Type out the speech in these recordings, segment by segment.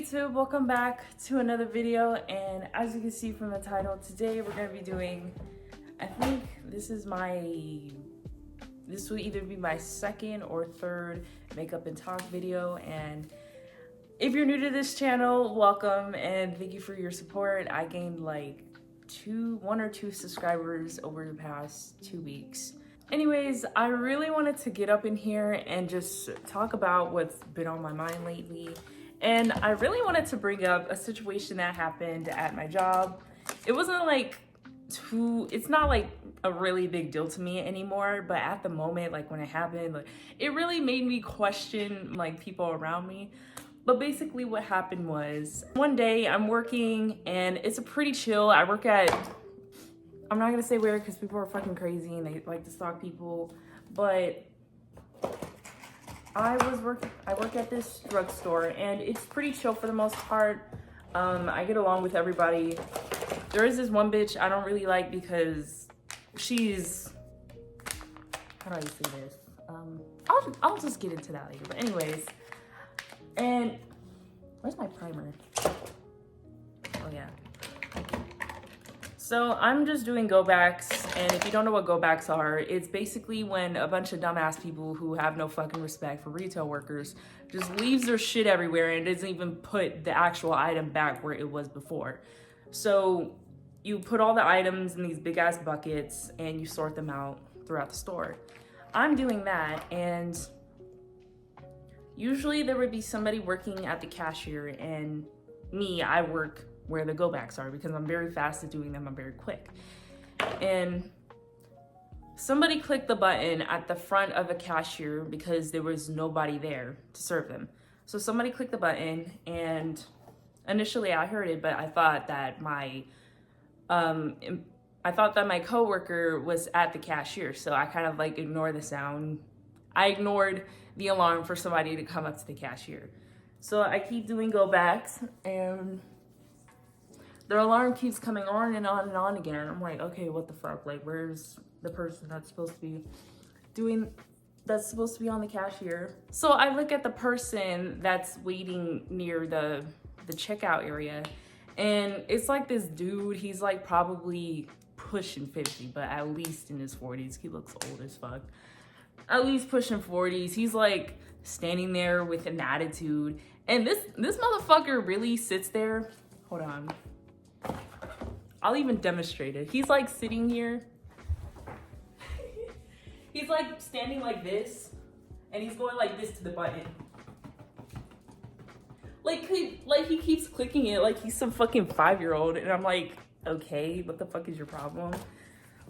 YouTube, welcome back to another video, and as you can see from the title, today we're going to be doing, I think this will either be my second or third makeup and talk video. And if you're new to this channel, welcome and thank you for your support. I gained like one or two subscribers over the past 2 weeks. Anyways, I really wanted to get up in here and just talk about what's been on my mind lately. And I really wanted to bring up a situation that happened at my job. It wasn't like it's not like a really big deal to me anymore, but at the moment, like when it happened, like it really made me question like people around me. But basically what happened was one day I'm working and it's a pretty chill. I work at, I'm not gonna say where because people are fucking crazy and they like to stalk people, but I work at this drugstore and it's pretty chill for the most part. I get along with everybody. There is this one bitch I don't really like because she's, how do I say this? I'll just get into that later. But anyways, and where's my primer? Oh yeah. So I'm just doing go backs, and if you don't know what go backs are, it's basically when a bunch of dumbass people who have no fucking respect for retail workers just leaves their shit everywhere and doesn't even put the actual item back where it was before. So you put all the items in these big ass buckets and you sort them out throughout the store. I'm doing that, and usually there would be somebody working at the cashier, and me, I work where the go backs are because I'm very fast at doing them. I'm very quick. And somebody clicked the button at the front of a cashier because there was nobody there to serve them. So somebody clicked the button, and initially I heard it, but I thought that my coworker was at the cashier. So I kind of like ignored the sound. I ignored the alarm for somebody to come up to the cashier. So I keep doing go backs, and their alarm keeps coming on and on and on again. I'm like, okay, what the fuck? Like, where's the person that's supposed to be on the cashier? So I look at the person that's waiting near the checkout area, and it's like this dude. He's like probably pushing 50, but at least in his 40s. He looks old as fuck. At least pushing 40s. He's like standing there with an attitude, and this motherfucker really sits there. Hold on. I'll even demonstrate it. He's like sitting here. He's like standing like this, and he's going like this to the button. Like he keeps clicking it like he's some fucking 5-year-old, and I'm like, okay, what the fuck is your problem?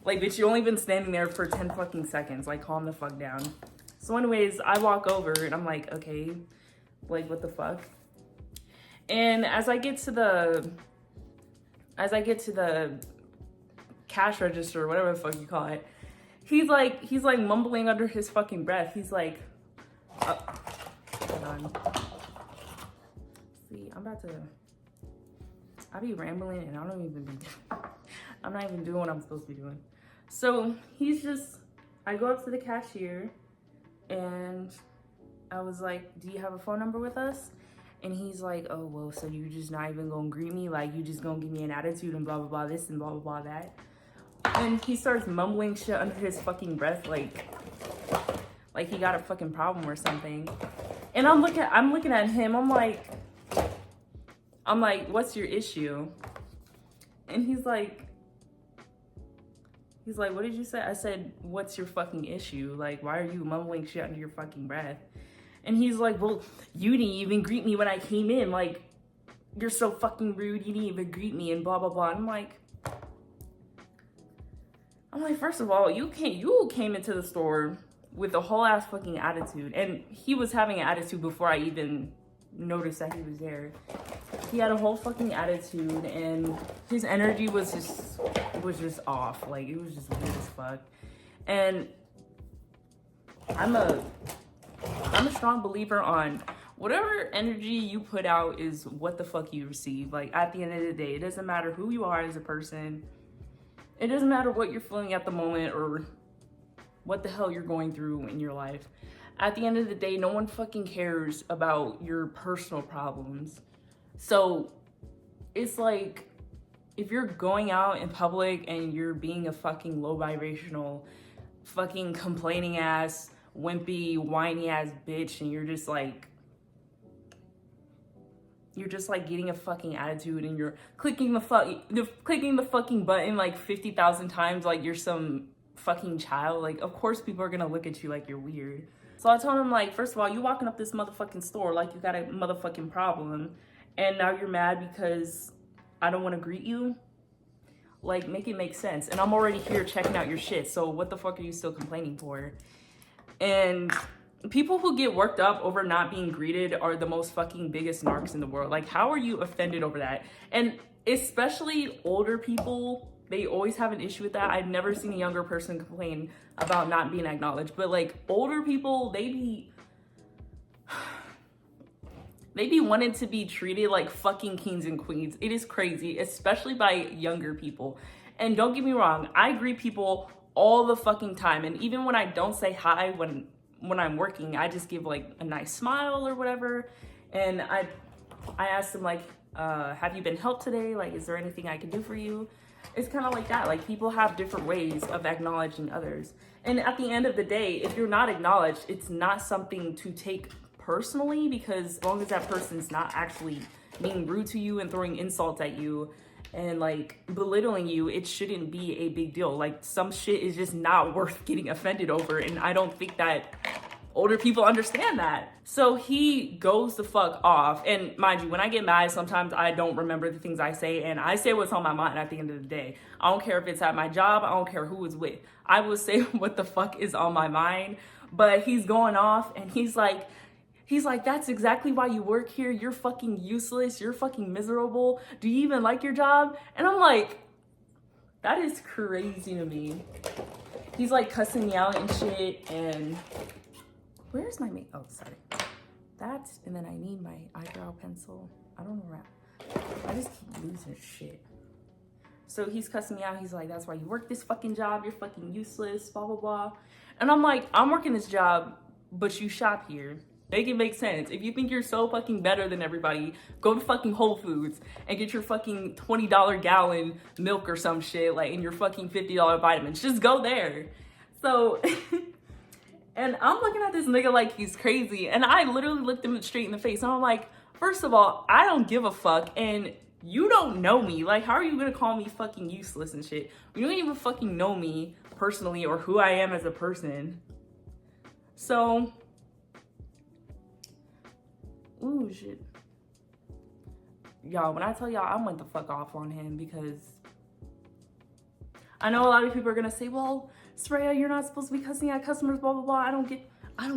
Like, bitch, you only been standing there for 10 fucking seconds. Like, calm the fuck down. So anyways, I walk over and I'm like, okay, like what the fuck? And as I get to the cash register, or whatever the fuck you call it, he's like mumbling under his fucking breath. He's like, hold on. See, I be rambling and I'm not even doing what I'm supposed to be doing. So I go up to the cashier and I was like, do you have a phone number with us? And he's like, oh, well, so you just not even gonna greet me? Like, you just gonna give me an attitude and blah, blah, blah, this and blah, blah, blah, that. And he starts mumbling shit under his fucking breath, like he got a fucking problem or something. And I'm looking at him, I'm like, what's your issue? And he's like, what did you say? I said, what's your fucking issue? Like, why are you mumbling shit under your fucking breath? And he's like, well, you didn't even greet me when I came in. Like, you're so fucking rude. You didn't even greet me and blah, blah, blah. And I'm like, first of all, you came into the store with a whole ass fucking attitude. And he was having an attitude before I even noticed that he was there. He had a whole fucking attitude, and his energy was just off. Like, it was just weird as fuck. And I'm a strong believer on whatever energy you put out is what the fuck you receive. Like, at the end of the day, it doesn't matter who you are as a person. It doesn't matter what you're feeling at the moment or what the hell you're going through in your life. At the end of the day, no one fucking cares about your personal problems. So it's like, if you're going out in public and you're being a fucking low vibrational, fucking complaining ass, wimpy, whiny ass bitch, and you're just like getting a fucking attitude, and you're clicking the fucking button like 50,000 times like you're some fucking child, like of course people are gonna look at you like you're weird. So I told him, like, first of all, you walking up this motherfucking store like you got a motherfucking problem, and now you're mad because I don't want to greet you. Like, make it make sense. And I'm already here checking out your shit, so what the fuck are you still complaining for? And people who get worked up over not being greeted are the most fucking biggest narcs in the world. Like, how are you offended over that? And especially older people, they always have an issue with that. I've never seen a younger person complain about not being acknowledged. But like, older people, they be wanting to be treated like fucking kings and queens. It is crazy, especially by younger people. And don't get me wrong, I greet people all the fucking time. And even when I don't say hi when I'm working, I just give like a nice smile or whatever. And I asked them, like, have you been helped today? Like, is there anything I can do for you? It's kind of like that. Like, people have different ways of acknowledging others. And at the end of the day, if you're not acknowledged, it's not something to take personally, because as long as that person's not actually being rude to you and throwing insults at you and like belittling you, it shouldn't be a big deal. Like, some shit is just not worth getting offended over, and I don't think that older people understand that. So he goes the fuck off. And mind you, when I get mad, sometimes I don't remember the things I say, and I say what's on my mind at the end of the day. I don't care if it's at my job, I don't care who it's with. I will say what the fuck is on my mind. But he's going off, and he's like, that's exactly why you work here. You're fucking useless. You're fucking miserable. Do you even like your job? And I'm like, that is crazy to me. He's like cussing me out and shit. And where's my mate? Oh, sorry. That's, and then I need my eyebrow pencil. I don't know where I just keep losing shit. So he's cussing me out. He's like, that's why you work this fucking job. You're fucking useless, blah, blah, blah. And I'm like, I'm working this job, but you shop here. Make it make sense. If you think you're so fucking better than everybody, go to fucking Whole Foods and get your fucking $20 gallon milk or some shit, like, and your fucking $50 vitamins. Just go there. So, and I'm looking at this nigga like he's crazy. And I literally looked him straight in the face. And I'm like, first of all, I don't give a fuck. And you don't know me. Like, how are you gonna call me fucking useless and shit? You don't even fucking know me personally or who I am as a person. So, ooh, shit. Y'all, when I tell y'all, I went the fuck off on him, because I know a lot of people are gonna say, well, Soraya, you're not supposed to be cussing at customers, blah, blah, blah. I don't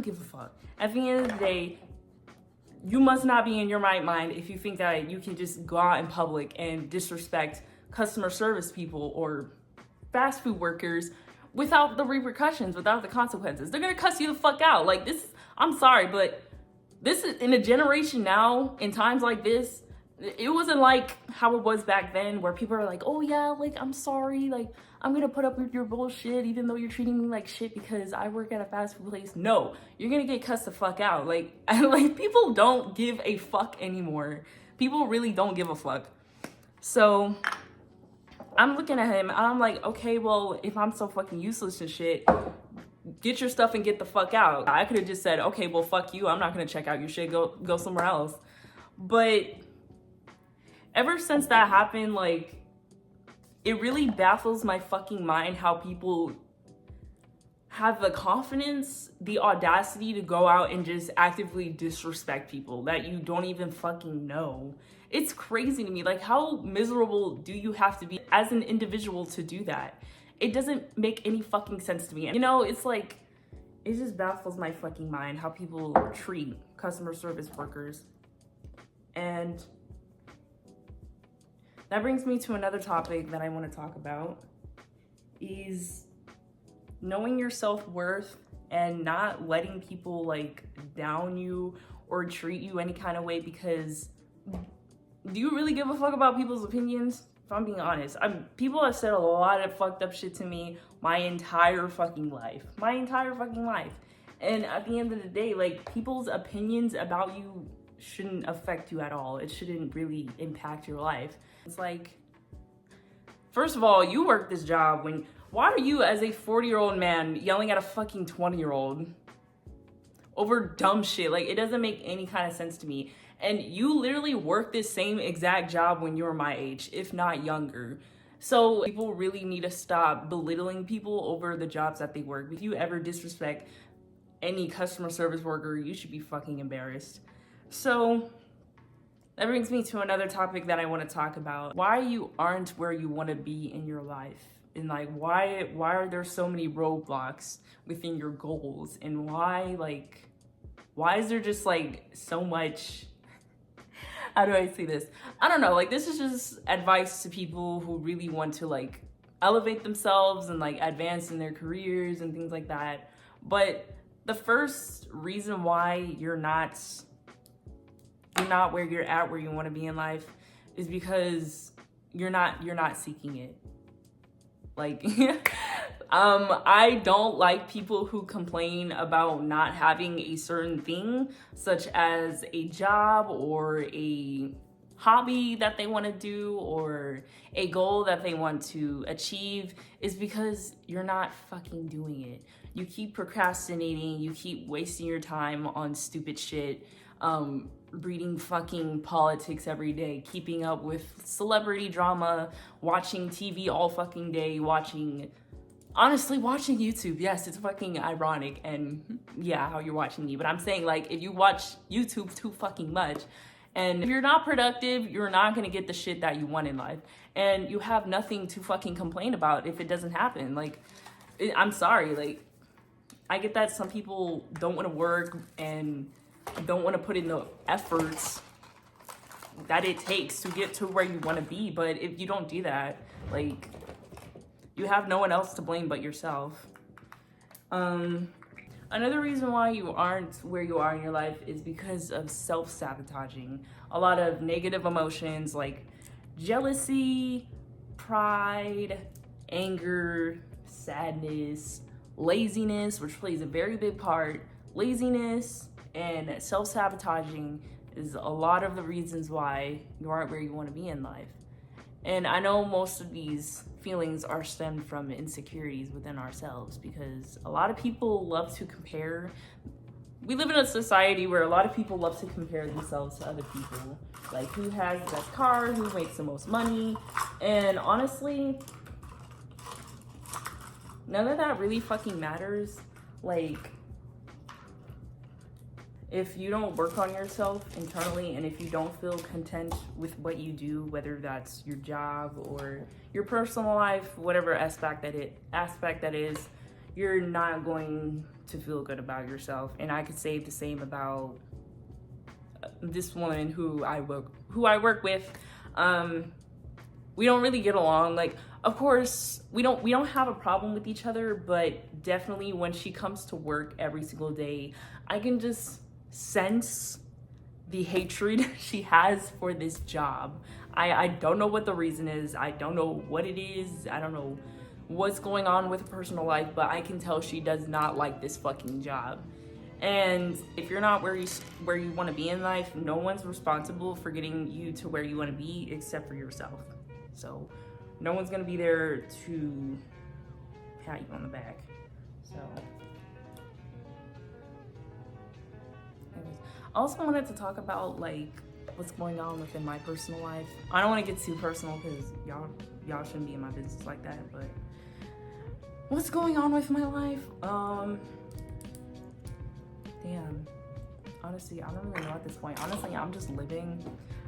give a fuck. At the end of the day, you must not be in your right mind if you think that you can just go out in public and disrespect customer service people or fast food workers without the repercussions, without the consequences. They're gonna cuss you the fuck out. Like, this, I'm sorry, but this is, in a generation now, in times like this, it wasn't like how it was back then, where people are like, oh yeah, like, I'm sorry, like, I'm gonna put up with your bullshit even though you're treating me like shit because I work at a fast food place. No, you're gonna get cussed the fuck out. Like, people don't give a fuck anymore. People really don't give a fuck. So I'm looking at him and I'm like, okay, well, if I'm so fucking useless and shit, get your stuff and get the fuck out. I could have just said, okay, well, fuck you. I'm not gonna check out your shit. Go somewhere else. But ever since that happened, like, it really baffles my fucking mind how people have the confidence, the audacity to go out and just actively disrespect people that you don't even fucking know. It's crazy to me. Like, how miserable do you have to be as an individual to do that? It doesn't make any fucking sense to me. You know, it's like, it just baffles my fucking mind how people treat customer service workers. And that brings me to another topic that I want to talk about, is knowing your self-worth and not letting people like down you or treat you any kind of way. Because do you really give a fuck about people's opinions? If I'm being honest, people have said a lot of fucked up shit to me my entire fucking life. And at the end of the day, like, people's opinions about you shouldn't affect you at all. It shouldn't really impact your life. It's like, first of all, you work this job why are you as a 40-year-old man yelling at a fucking 20-year-old over dumb shit? Like, it doesn't make any kind of sense to me. And you literally work this same exact job when you were my age, if not younger. So people really need to stop belittling people over the jobs that they work. If you ever disrespect any customer service worker, you should be fucking embarrassed. So that brings me to another topic that I want to talk about. Why you aren't where you want to be in your life. And like, why are there so many roadblocks within your goals? And why is there just like so much, how do I say this? I don't know, like this is just advice to people who really want to like elevate themselves and like advance in their careers and things like that. But the first reason why you're not where you're at, where you want to be in life, is because you're not seeking it. Like, I don't like people who complain about not having a certain thing, such as a job or a hobby that they want to do or a goal that they want to achieve, is because you're not fucking doing it. You keep procrastinating, you keep wasting your time on stupid shit, reading fucking politics every day, keeping up with celebrity drama, watching TV all fucking day, honestly watching YouTube. Yes, it's fucking ironic and yeah, how you're watching me, but I'm saying like if you watch YouTube too fucking much and if you're not productive, you're not gonna get the shit that you want in life, and you have nothing to fucking complain about if it doesn't happen. Like, I'm sorry, like I get that some people don't want to work and don't want to put in the efforts that it takes to get to where you want to be, but if you don't do that, like, you have no one else to blame but yourself. Another reason why you aren't where you are in your life is because of self-sabotaging. A lot of negative emotions like jealousy, pride, anger, sadness, laziness, which plays a very big part. Laziness and self-sabotaging is a lot of the reasons why you aren't where you want to be in life. And I know most of these feelings are stemmed from insecurities within ourselves, because a lot of people love to compare. We live in a society where a lot of people love to compare themselves to other people. Like, who has the best car, who makes the most money. And honestly, none of that really fucking matters. Like, if you don't work on yourself internally, and if you don't feel content with what you do, whether that's your job or your personal life, whatever aspect that is, you're not going to feel good about yourself. And I could say the same about this woman who I work with. We don't really get along. Like, of course, we don't have a problem with each other, but definitely when she comes to work every single day, I can just sense the hatred she has for this job. I don't know what the reason is. I don't know what it is. I don't know what's going on with her personal life, but I can tell she does not like this fucking job. And if you're not where you want to be in life, no one's responsible for getting you to where you want to be except for yourself. So no one's gonna be there to pat you on the back. So anyways, I also wanted to talk about like what's going on within my personal life. I don't want to get too personal because y'all shouldn't be in my business like that, but what's going on with my life? Damn. Honestly, I don't really know at this point. Honestly, I'm just living.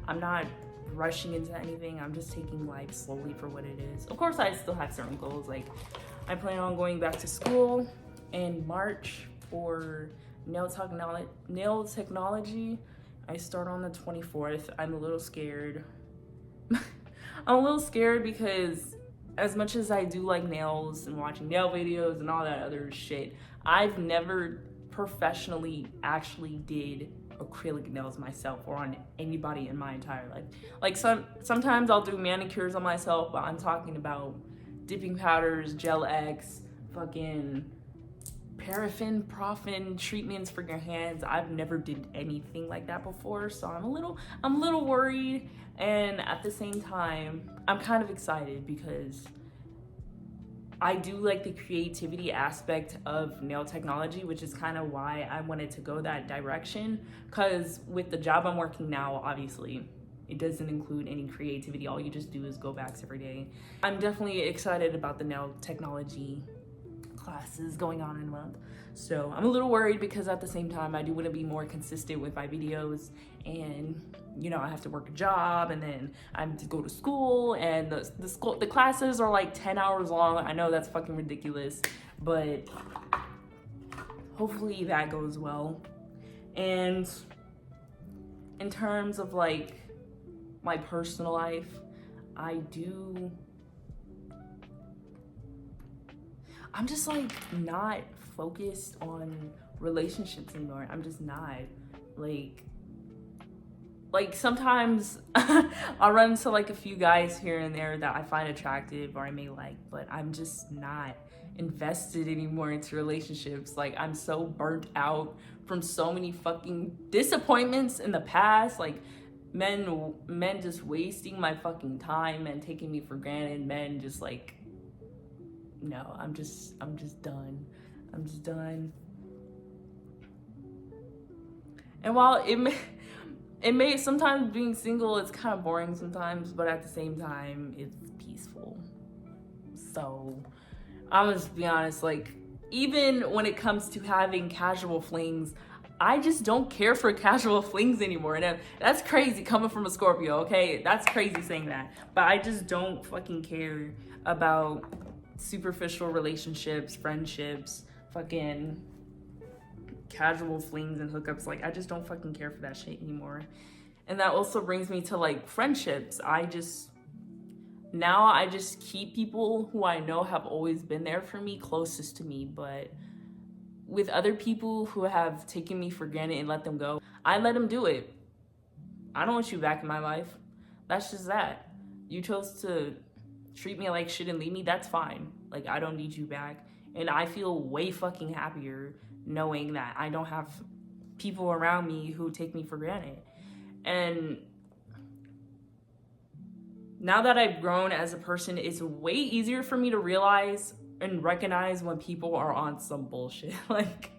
I'm not rushing into anything. I'm just taking life slowly for what it is. Of course, I still have certain goals. Like, I plan on going back to school in March for nail technology. I start on the 24th. I'm a little scared. I'm a little scared because as much as I do like nails and watching nail videos and all that other shit, I've never professionally actually did acrylic nails myself or on anybody in my entire life. Like, sometimes I'll do manicures on myself, but I'm talking about dipping powders, gel X, fucking paraffin treatments for your hands. I've never did anything like that before, so I'm a little worried, and at the same time I'm kind of excited because I do like the creativity aspect of nail technology, which is kind of why I wanted to go that direction. Because with the job I'm working now, obviously it doesn't include any creativity. All you just do is go backs every day. I'm definitely excited about the nail technology classes going on in a month. So I'm a little worried because at the same time I do want to be more consistent with my videos, and you know, I have to work a job and then I have to go to school, and the classes are like 10 hours long. I know that's fucking ridiculous, but hopefully that goes well. And in terms of like my personal life, I'm just like not focused on relationships anymore. I'm just not. Like sometimes I'll run into like a few guys here and there that I find attractive or I may like, but I'm just not invested anymore into relationships. Like I'm so burnt out from so many fucking disappointments in the past. Like men just wasting my fucking time and taking me for granted. Men just like, no, I'm just done. I'm just done. And while it may sometimes being single, it's kind of boring sometimes, but at the same time, it's peaceful. So I'm just be honest, like even when it comes to having casual flings, I just don't care for casual flings anymore. And that's crazy coming from a Scorpio, okay? That's crazy saying that. But I just don't fucking care about superficial relationships, friendships, fucking casual flings and hookups. Like I just don't fucking care for that shit anymore. And that also brings me to like friendships. I just keep people who I know have always been there for me closest to me. But with other people who have taken me for granted and let them go, I let them do it. I don't want you back in my life. That's just that. You chose to treat me like shit and leave me, that's fine. Like I don't need you back. And I feel way fucking happier knowing that I don't have people around me who take me for granted. And now that I've grown as a person, it's way easier for me to realize and recognize when people are on some bullshit. Like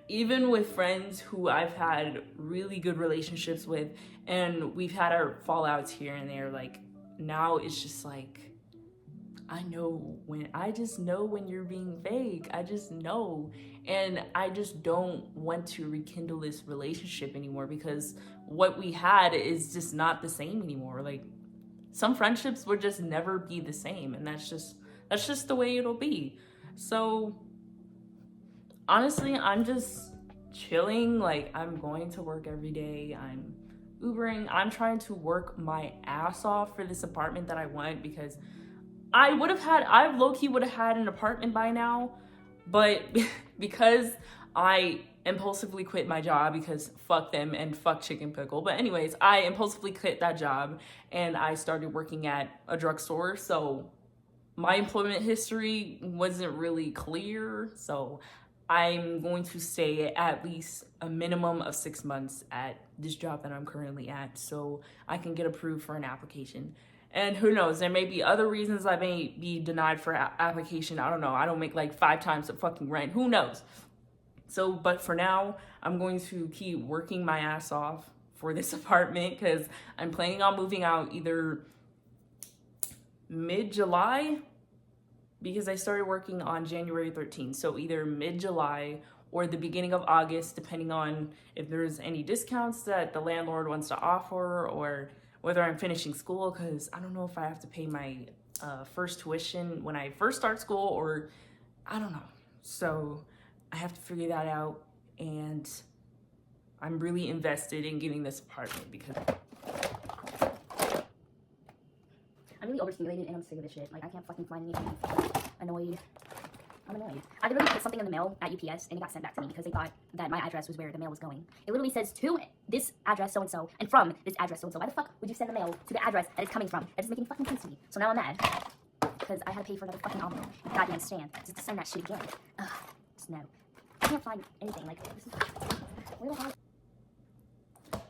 even with friends who I've had really good relationships with and we've had our fallouts here and there, like now it's just like I just know when you're being fake. I just know. And I just don't want to rekindle this relationship anymore because what we had is just not the same anymore. Like some friendships would just never be the same, and that's just the way it'll be. So honestly, I'm just chilling. Like I'm going to work every day. I'm Ubering. I'm trying to work my ass off for this apartment that I want, because I low-key would have had an apartment by now, but because I impulsively quit my job because fuck them and fuck Chicken Pickle. But anyways, I impulsively quit that job and I started working at a drugstore. So my employment history wasn't really clear. So I'm going to stay at least a minimum of 6 months at this job that I'm currently at so I can get approved for an application. And who knows, there may be other reasons I may be denied for application. I don't know. I don't make like 5 times the fucking rent. Who knows? So, but for now, I'm going to keep working my ass off for this apartment because I'm planning on moving out either mid-July, because I started working on January 13th. So either mid-July or the beginning of August, depending on if there's any discounts that the landlord wants to offer or whether I'm finishing school, because I don't know if I have to pay my first tuition when I first start school, or I don't know. So I have to figure that out, and I'm really invested in getting this apartment because I'm really overstimulated and I'm sick of this shit. Like I can't fucking find anything. I'm fucking annoyed. I'm annoyed. I literally put something in the mail at UPS and it got sent back to me because they thought that my address was where the mail was going. It literally says to this address so-and-so and from this address so-and-so. Why the fuck would you send the mail to the address that it's coming from? That doesn't make any fucking sense to me. So now I'm mad because I had to pay for another fucking envelope. Goddamn stand just to send that shit again. Ugh. Just no. I can't find anything. Like, this is, where the hell?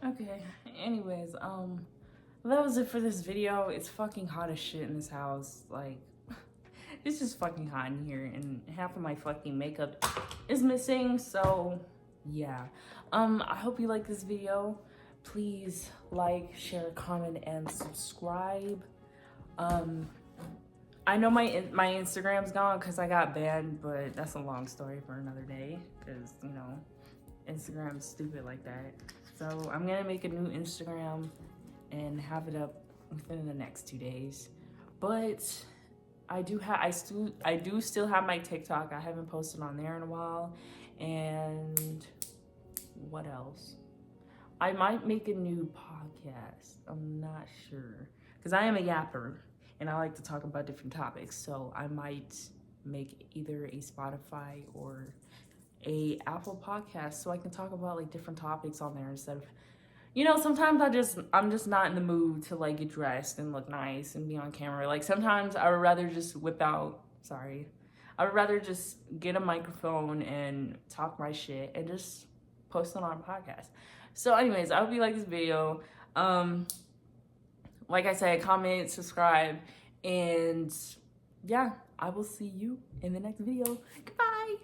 Okay, anyways, that was it for this video. It's fucking hot as shit in this house. Like, it's just fucking hot in here, and half of my fucking makeup is missing, so yeah. I hope you like this video. Please like, share, comment, and subscribe. I know my Instagram's gone because I got banned, but that's a long story for another day, because, you know, Instagram's stupid like that. So I'm gonna make a new Instagram and have it up within the next 2 days. But I do still have my TikTok. I haven't posted on there in a while. And what else? I might make a new podcast. I'm not sure, because I am a yapper and I like to talk about different topics. So I might make either a Spotify or a Apple podcast so I can talk about like different topics on there instead of, you know, sometimes I'm just not in the mood to like get dressed and look nice and be on camera. Like sometimes I would rather just I would rather just get a microphone and talk my shit and just post it on a podcast. So anyways, I hope you like this video. Like I said, comment, subscribe, and yeah, I will see you in the next video. Goodbye.